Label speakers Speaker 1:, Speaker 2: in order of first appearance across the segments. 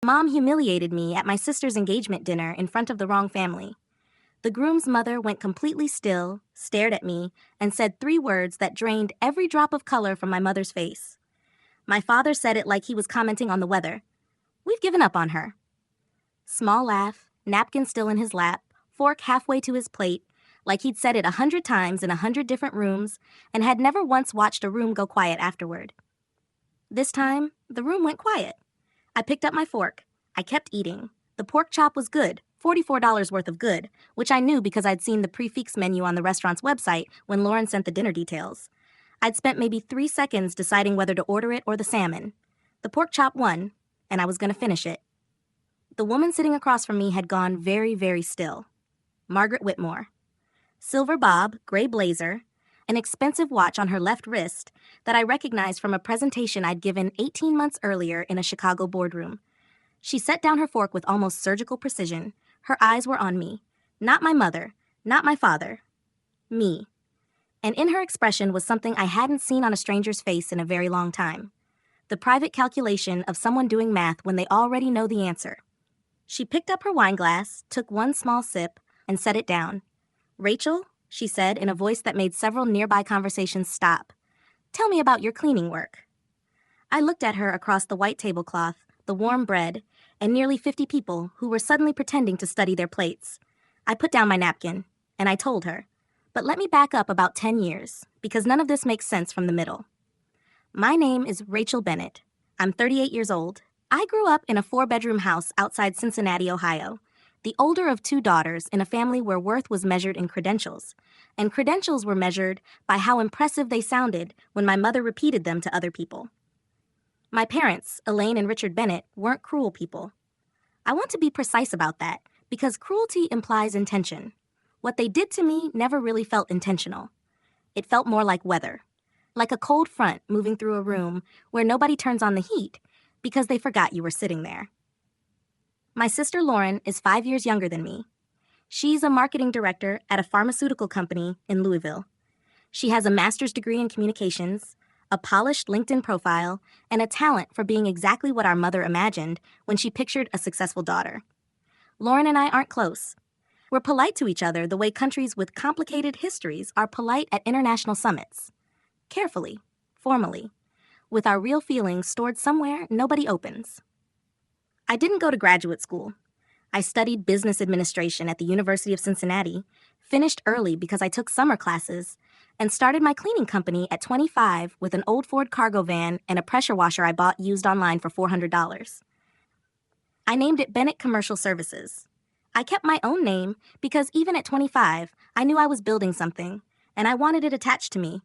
Speaker 1: Mom humiliated me at my sister's engagement dinner in front of the wrong family. The groom's mother went completely still, stared at me, and said 3 words that drained every drop of color from my mother's face. My father said it like he was commenting on the weather. "We've given up on her." Small laugh, napkin still in his lap, fork halfway to his plate, like he'd said it 100 times in 100 different rooms and had never once watched a room go quiet afterward. This time, the room went quiet. I picked up my fork. I kept eating. The pork chop was good, $44 worth of good, which I knew because I'd seen the prefix menu on the restaurant's website when Lauren sent the dinner details. I'd spent maybe 3 seconds deciding whether to order it or the salmon. The pork chop won, and I was going to finish it. The woman sitting across from me had gone very, very still. Margaret Whitmore. Silver bob, gray blazer, an expensive watch on her left wrist that I recognized from a presentation I'd given 18 months earlier in a Chicago boardroom. She set down her fork with almost surgical precision. Her eyes were on me. Not my mother, not my father. Me. And in her expression was something I hadn't seen on a stranger's face in a very long time. The private calculation of someone doing math when they already know the answer. She picked up her wine glass, took one small sip, and set it down. "Rachel," she said in a voice that made several nearby conversations stop. "Tell me about your cleaning work." I looked at her across the white tablecloth, the warm bread, and nearly 50 people who were suddenly pretending to study their plates. I put down my napkin, and I told her, but let me back up about 10 years, because none of this makes sense from the middle. My name is Rachel Bennett. I'm 38 years old. I grew up in a 4-bedroom house outside Cincinnati, Ohio, the older of 2 daughters in a family where worth was measured in credentials, and credentials were measured by how impressive they sounded when my mother repeated them to other people. My parents, Elaine and Richard Bennett, weren't cruel people. I want to be precise about that, because cruelty implies intention. What they did to me never really felt intentional. It felt more like weather, like a cold front moving through a room where nobody turns on the heat because they forgot you were sitting there. My sister Lauren is 5 years younger than me. She's a marketing director at a pharmaceutical company in Louisville. She has a master's degree in communications, a polished LinkedIn profile, and a talent for being exactly what our mother imagined when she pictured a successful daughter. Lauren and I aren't close. We're polite to each other the way countries with complicated histories are polite at international summits. Carefully, formally, with our real feelings stored somewhere nobody opens. I didn't go to graduate school. I studied business administration at the University of Cincinnati, finished early because I took summer classes, and started my cleaning company at 25 with an old Ford cargo van and a pressure washer I bought used online for $400. I named it Bennett Commercial Services. I kept my own name because even at 25, I knew I was building something, and I wanted it attached to me.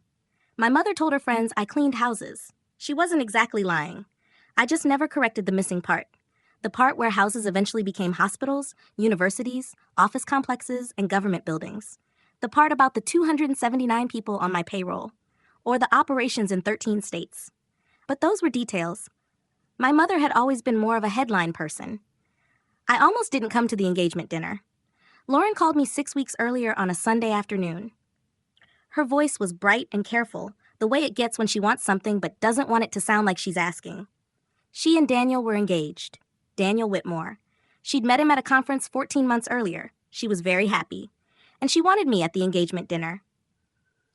Speaker 1: My mother told her friends I cleaned houses. She wasn't exactly lying. I just never corrected the missing part. The part where houses eventually became hospitals, universities, office complexes, and government buildings. The part about the 279 people on my payroll. Or the operations in 13 states. But those were details. My mother had always been more of a headline person. I almost didn't come to the engagement dinner. Lauren called me 6 weeks earlier on a Sunday afternoon. Her voice was bright and careful, the way it gets when she wants something but doesn't want it to sound like she's asking. She and Daniel were engaged. Daniel Whitmore. She'd met him at a conference 14 months earlier. She was very happy. And she wanted me at the engagement dinner.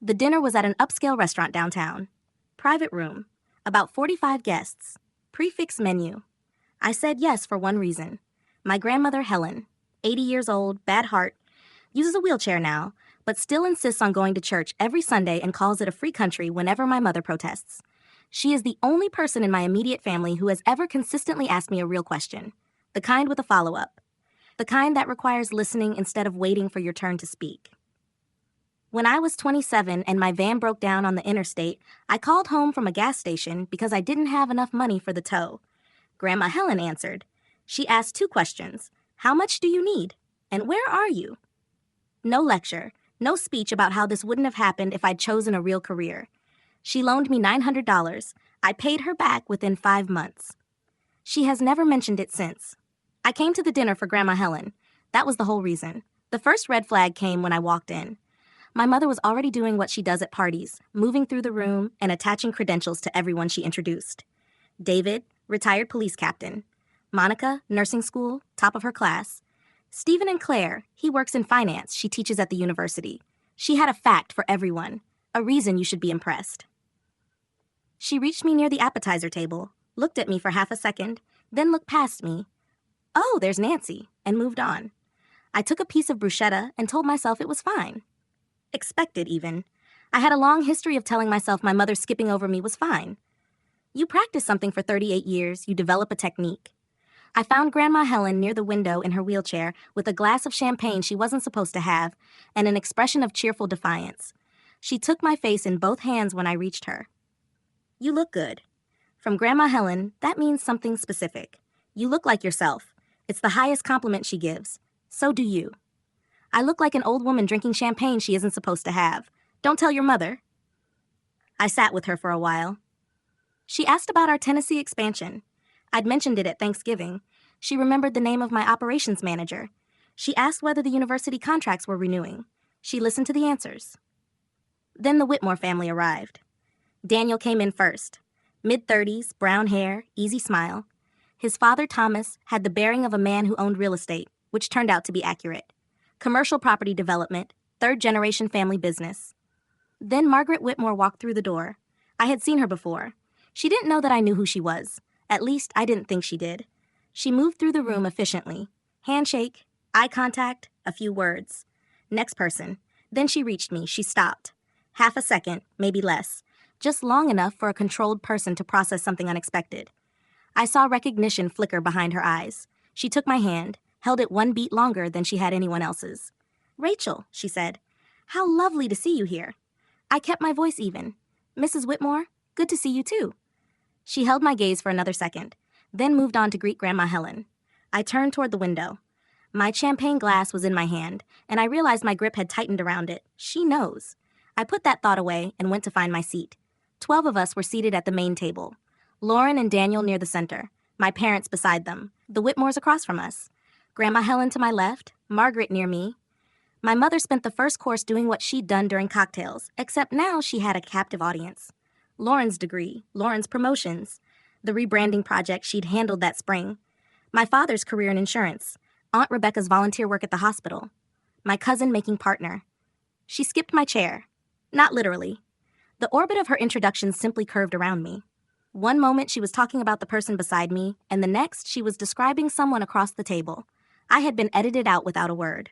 Speaker 1: The dinner was at an upscale restaurant downtown. Private room. About 45 guests. Prefix menu. I said yes for one reason. My grandmother Helen, 80 years old, bad heart, uses a wheelchair now, but still insists on going to church every Sunday and calls it a free country whenever my mother protests. She is the only person in my immediate family who has ever consistently asked me a real question. The kind with a follow-up. The kind that requires listening instead of waiting for your turn to speak. When I was 27 and my van broke down on the interstate, I called home from a gas station because I didn't have enough money for the tow. Grandma Helen answered. She asked 2 questions. How much do you need? And where are you? No lecture, no speech about how this wouldn't have happened if I'd chosen a real career. She loaned me $900. I paid her back within 5 months. She has never mentioned it since. I came to the dinner for Grandma Helen. That was the whole reason. The first red flag came when I walked in. My mother was already doing what she does at parties, moving through the room and attaching credentials to everyone she introduced. David, retired police captain. Monica, nursing school, top of her class. Stephen and Claire, he works in finance, she teaches at the university. She had a fact for everyone, a reason you should be impressed. She reached me near the appetizer table, looked at me for half a second, then looked past me. Oh, there's Nancy, and moved on. I took a piece of bruschetta and told myself it was fine. Expected, even. I had a long history of telling myself my mother skipping over me was fine. You practice something for 38 years, you develop a technique. I found Grandma Helen near the window in her wheelchair with a glass of champagne she wasn't supposed to have and an expression of cheerful defiance. She took my face in both hands when I reached her. You look good. From Grandma Helen, that means something specific. You look like yourself. It's the highest compliment she gives. So do you. I look like an old woman drinking champagne she isn't supposed to have. Don't tell your mother. I sat with her for a while. She asked about our Tennessee expansion. I'd mentioned it at Thanksgiving. She remembered the name of my operations manager. She asked whether the university contracts were renewing. She listened to the answers. Then the Whitmore family arrived. Daniel came in first. Mid-30s, brown hair, easy smile. His father, Thomas, had the bearing of a man who owned real estate, which turned out to be accurate. Commercial property development, third-generation family business. Then Margaret Whitmore walked through the door. I had seen her before. She didn't know that I knew who she was. At least, I didn't think she did. She moved through the room efficiently. Handshake, eye contact, a few words. Next person. Then she reached me. She stopped. Half a second, maybe less. Just long enough for a controlled person to process something unexpected. I saw recognition flicker behind her eyes. She took my hand, held it one beat longer than she had anyone else's. Rachel, she said. How lovely to see you here. I kept my voice even. Mrs. Whitmore, good to see you too. She held my gaze for another second, then moved on to greet Grandma Helen. I turned toward the window. My champagne glass was in my hand, and I realized my grip had tightened around it. She knows. I put that thought away and went to find my seat. 12 of us were seated at the main table. Lauren and Daniel near the center, my parents beside them, the Whitmores across from us. Grandma Helen to my left, Margaret near me. My mother spent the first course doing what she'd done during cocktails, except now she had a captive audience. Lauren's degree, Lauren's promotions, the rebranding project she'd handled that spring, my father's career in insurance, Aunt Rebecca's volunteer work at the hospital, my cousin making partner. She skipped my chair. Not literally. The orbit of her introduction simply curved around me. One moment she was talking about the person beside me, and the next she was describing someone across the table. I had been edited out without a word.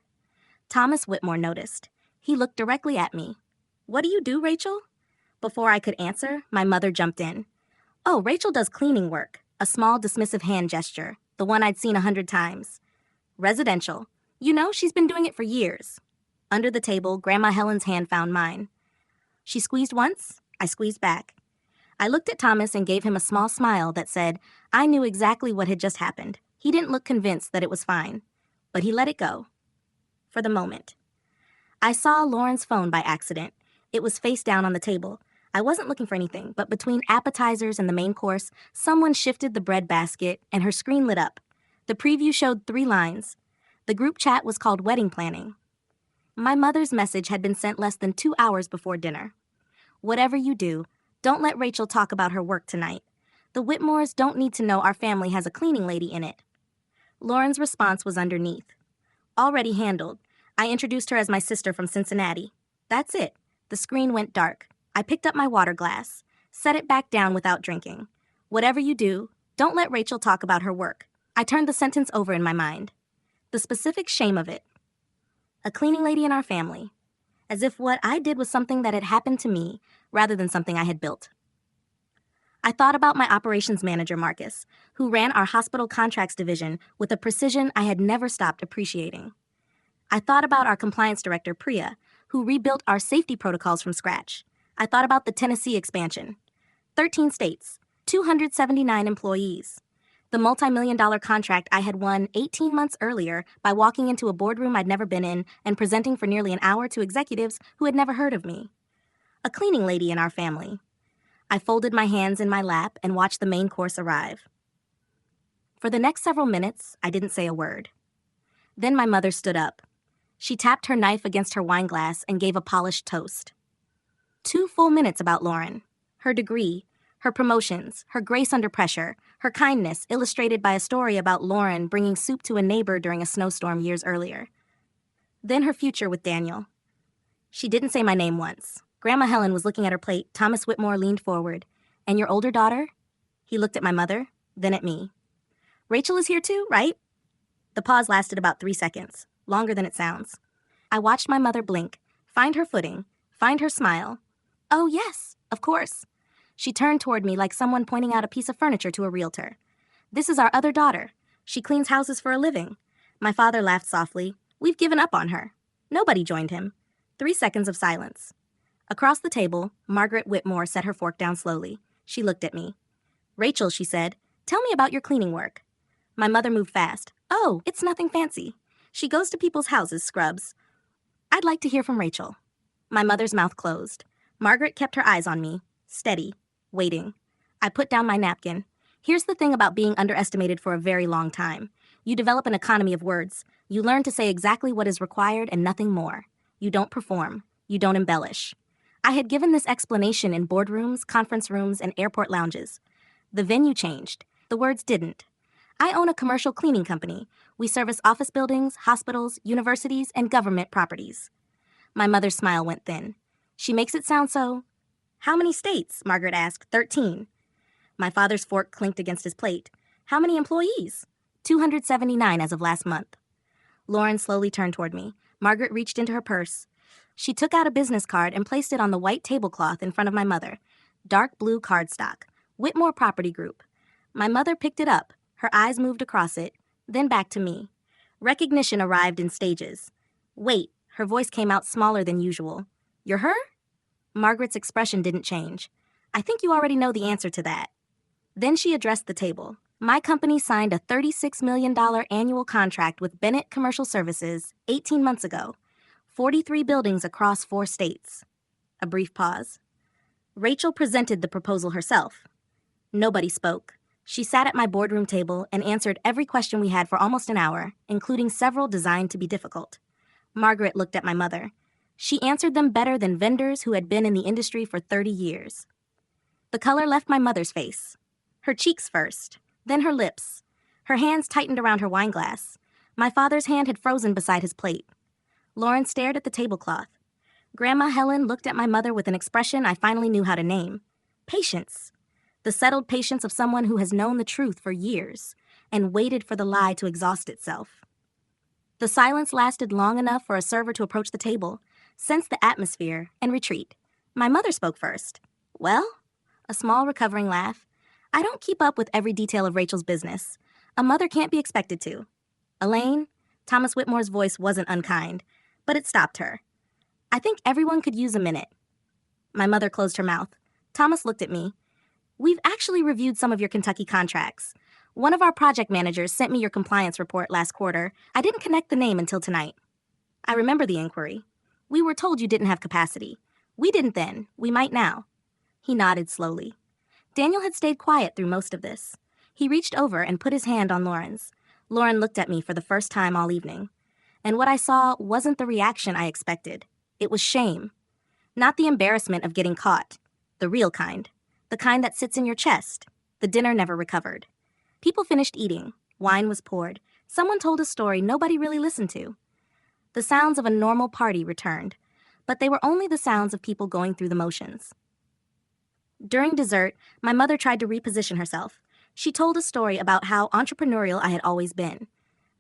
Speaker 1: Thomas Whitmore noticed. He looked directly at me. What do you do, Rachel? Before I could answer, my mother jumped in. Oh, Rachel does cleaning work. A small dismissive hand gesture, the one I'd seen 100 times. Residential. You know, she's been doing it for years. Under the table, Grandma Helen's hand found mine. She squeezed once, I squeezed back. I looked at Thomas and gave him a small smile that said, I knew exactly what had just happened. He didn't look convinced that it was fine, but he let it go. For the moment. I saw Lauren's phone by accident. It was face down on the table. I wasn't looking for anything, but between appetizers and the main course, someone shifted the bread basket and her screen lit up. The preview showed 3 lines. The group chat was called Wedding Planning. My mother's message had been sent less than 2 hours before dinner. Whatever you do, don't let Rachel talk about her work tonight. The Whitmores don't need to know our family has a cleaning lady in it. Lauren's response was underneath. Already handled. I introduced her as my sister from Cincinnati. That's it. The screen went dark. I picked up my water glass, set it back down without drinking. Whatever you do, don't let Rachel talk about her work. I turned the sentence over in my mind. The specific shame of it. A cleaning lady in our family. As if what I did was something that had happened to me, rather than something I had built. I thought about my operations manager, Marcus, who ran our hospital contracts division with a precision I had never stopped appreciating. I thought about our compliance director, Priya, who rebuilt our safety protocols from scratch. I thought about the Tennessee expansion. 13 states, 279 employees. The multi-million-dollar contract I had won 18 months earlier by walking into a boardroom I'd never been in and presenting for nearly an hour to executives who had never heard of me. A cleaning lady in our family. I folded my hands in my lap and watched the main course arrive. For the next several minutes, I didn't say a word. Then my mother stood up. She tapped her knife against her wine glass and gave a polished toast. 2 full minutes about Lauren, her degree, her promotions, her grace under pressure, Her kindness illustrated by a story about Lauren bringing soup to a neighbor during a snowstorm years earlier. Then her future with Daniel. She didn't say my name once. Grandma Helen was looking at her plate. Thomas Whitmore leaned forward. "And your older daughter?" He looked at my mother, then at me. "Rachel is here too, right?" The pause lasted about 3 seconds, longer than it sounds. I watched my mother blink, find her footing, find her smile. "Oh, yes, of course." She turned toward me like someone pointing out a piece of furniture to a realtor. "This is our other daughter. She cleans houses for a living." My father laughed softly. "We've given up on her." Nobody joined him. 3 seconds of silence. Across the table, Margaret Whitmore set her fork down slowly. She looked at me. "Rachel," she said, "tell me about your cleaning work." My mother moved fast. "Oh, it's nothing fancy. She goes to people's houses, scrubs." "I'd like to hear from Rachel." My mother's mouth closed. Margaret kept her eyes on me, steady, waiting. I put down my napkin. Here's the thing about being underestimated for a very long time. You develop an economy of words. You learn to say exactly what is required and nothing more. You don't perform. You don't embellish. I had given this explanation in boardrooms, conference rooms, and airport lounges. The venue changed. The words didn't. I own a commercial cleaning company. We service office buildings, hospitals, universities, and government properties. My mother's smile went thin. "She makes it sound so..." "How many states?" Margaret asked. 13. My father's fork clinked against his plate. "How many employees?" 279 as of last month. Lauren slowly turned toward me. Margaret reached into her purse. She took out a business card and placed it on the white tablecloth in front of my mother. Dark blue cardstock. Whitmore Property Group. My mother picked it up. Her eyes moved across it, then back to me. Recognition arrived in stages. "Wait," her voice came out smaller than usual. "You're her?" Margaret's expression didn't change. "I think you already know the answer to that." Then she addressed the table. "My company signed a $36 million annual contract with Bennett Commercial Services 18 months ago. 43 buildings across 4 states. A brief pause. Rachel presented the proposal herself. Nobody spoke. She sat at my boardroom table and answered every question we had for almost an hour, including several designed to be difficult. Margaret looked at my mother. She answered them better than vendors who had been in the industry for 30 years. The color left my mother's face. Her cheeks first, then her lips. Her hands tightened around her wineglass. My father's hand had frozen beside his plate. Lauren stared at the tablecloth. Grandma Helen looked at my mother with an expression I finally knew how to name. Patience. The settled patience of someone who has known the truth for years and waited for the lie to exhaust itself. The silence lasted long enough for a server to approach the table, sense the atmosphere, and retreat. My mother spoke first. "Well?" A small recovering laugh. "I don't keep up with every detail of Rachel's business. A mother can't be expected to." "Elaine?" Thomas Whitmore's voice wasn't unkind, but it stopped her. "I think everyone could use a minute." My mother closed her mouth. Thomas looked at me. "We've actually reviewed some of your Kentucky contracts. One of our project managers sent me your compliance report last quarter. I didn't connect the name until tonight." "I remember the inquiry. We were told you didn't have capacity. We didn't then. We might now." He nodded slowly. Daniel had stayed quiet through most of this. He reached over and put his hand on Lauren's. Lauren looked at me for the first time all evening. And what I saw wasn't the reaction I expected. It was shame. Not the embarrassment of getting caught. The real kind. The kind that sits in your chest. The dinner never recovered. People finished eating. Wine was poured. Someone told a story nobody really listened to. The sounds of a normal party returned, but they were only the sounds of people going through the motions. During dessert, my mother tried to reposition herself. She told a story about how entrepreneurial I had always been.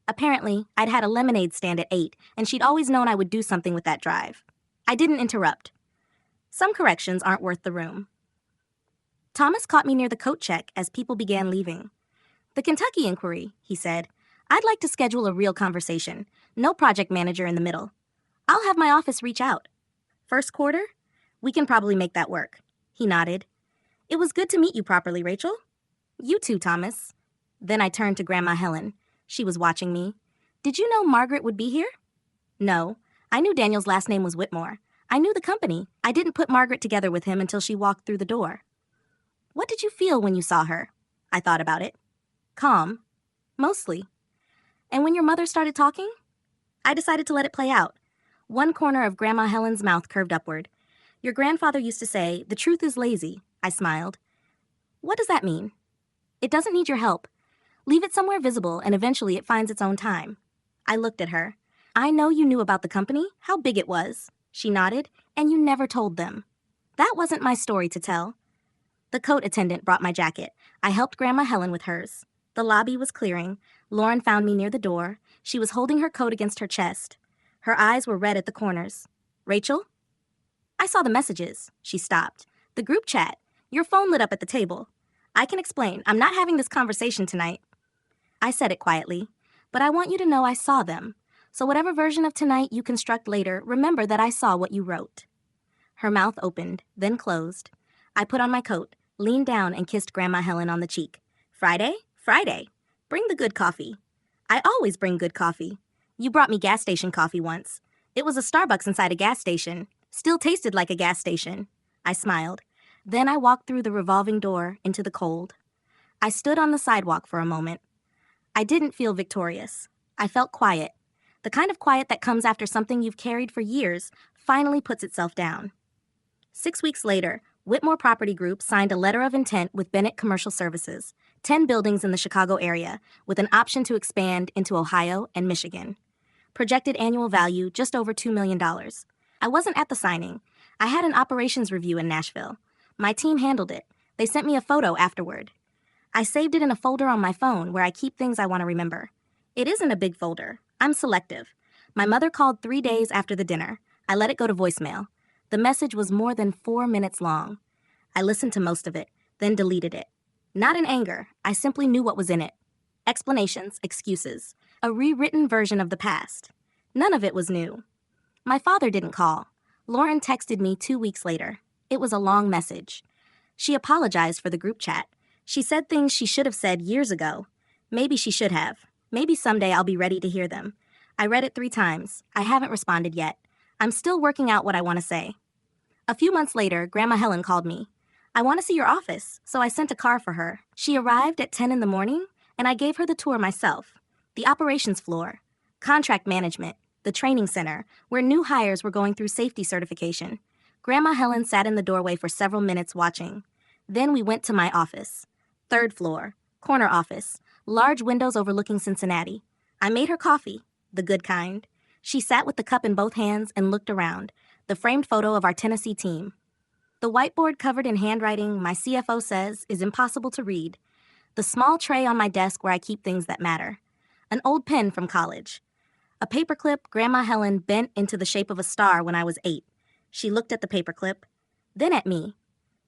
Speaker 1: Apparently, I'd had a lemonade stand at 8, and she'd always known I would do something with that drive. I didn't interrupt. Some corrections aren't worth the room. Thomas caught me near the coat check as people began leaving. "The Kentucky inquiry," he said. "I'd like to schedule a real conversation. No project manager in the middle. I'll have my office reach out. First quarter? We can probably make that work." He nodded. "It was good to meet you properly, Rachel." "You too, Thomas." Then I turned to Grandma Helen. She was watching me. "Did you know Margaret would be here?" "No. I knew Daniel's last name was Whitmore. I knew the company. I didn't put Margaret together with him until she walked through the door." "What did you feel when you saw her?" I thought about it. "Calm. Mostly." "And when your mother started talking?" I decided to let it play out. One corner of Grandma Helen's mouth curved upward. "Your grandfather used to say, 'The truth is lazy.'" I smiled. "What does that mean?" It doesn't need your help. Leave it somewhere visible and eventually it finds its own time. I looked at her. I know you knew about the company, how big it was. She nodded, and you never told them. That wasn't my story to tell. The coat attendant brought my jacket. I helped Grandma Helen with hers. The lobby was clearing. Lauren found me near the door. She was holding her coat against her chest. Her eyes were red at the corners. Rachel? I saw the messages. She stopped. The group chat. Your phone lit up at the table. I can explain. I'm not having this conversation tonight. I said it quietly. But I want you to know I saw them. So whatever version of tonight you construct later, remember that I saw what you wrote. Her mouth opened, then closed. I put on my coat, leaned down, and kissed Grandma Helen on the cheek. Friday? Friday. Bring the good coffee. I always bring good coffee. You brought me gas station coffee once. It was a Starbucks inside a gas station. Still tasted like a gas station. I smiled. Then I walked through the revolving door into the cold. I stood on the sidewalk for a moment. I didn't feel victorious. I felt quiet. The kind of quiet that comes after something you've carried for years finally puts itself down. 6 weeks later, Whitmore Property Group signed a letter of intent with Bennett Commercial Services, 10 buildings in the Chicago area, with an option to expand into Ohio and Michigan. Projected annual value just over $2 million. I wasn't at the signing. I had an operations review in Nashville. My team handled it. They sent me a photo afterward. I saved it in a folder on my phone where I keep things I want to remember. It isn't a big folder. I'm selective. My mother called 3 days after the dinner. I let it go to voicemail. The message was more than 4 minutes long. I listened to most of it, then deleted it. Not in anger. I simply knew what was in it. Explanations, excuses. A rewritten version of the past. None of it was new. My father didn't call. Lauren texted me 2 weeks later. It was a long message. She apologized for the group chat. She said things she should have said years ago. Maybe she should have. Maybe someday I'll be ready to hear them. I read it 3 times. I haven't responded yet. I'm still working out what I want to say. A few months later, Grandma Helen called me. I want to see your office, so I sent a car for her. She arrived at 10 in the morning, and I gave her the tour myself. The operations floor, contract management, the training center, where new hires were going through safety certification. Grandma Helen sat in the doorway for several minutes watching. Then we went to my office. 3rd floor, corner office, large windows overlooking Cincinnati. I made her coffee, the good kind. She sat with the cup in both hands and looked around, the framed photo of our Tennessee team. The whiteboard covered in handwriting my CFO says is impossible to read. The small tray on my desk where I keep things that matter. An old pen from college. A paperclip Grandma Helen bent into the shape of a star when I was 8. She looked at the paperclip, then at me.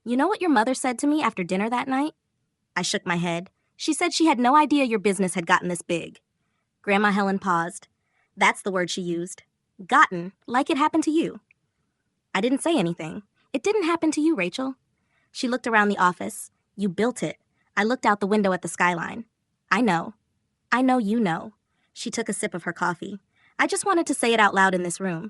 Speaker 1: You know what your mother said to me after dinner that night? I shook my head. She said she had no idea your business had gotten this big. Grandma Helen paused. That's the word she used. Gotten, like it happened to you. I didn't say anything. It didn't happen to you, Rachel. She looked around the office. You built it. I looked out the window at the skyline. I know. I know you know. She took a sip of her coffee. I just wanted to say it out loud in this room.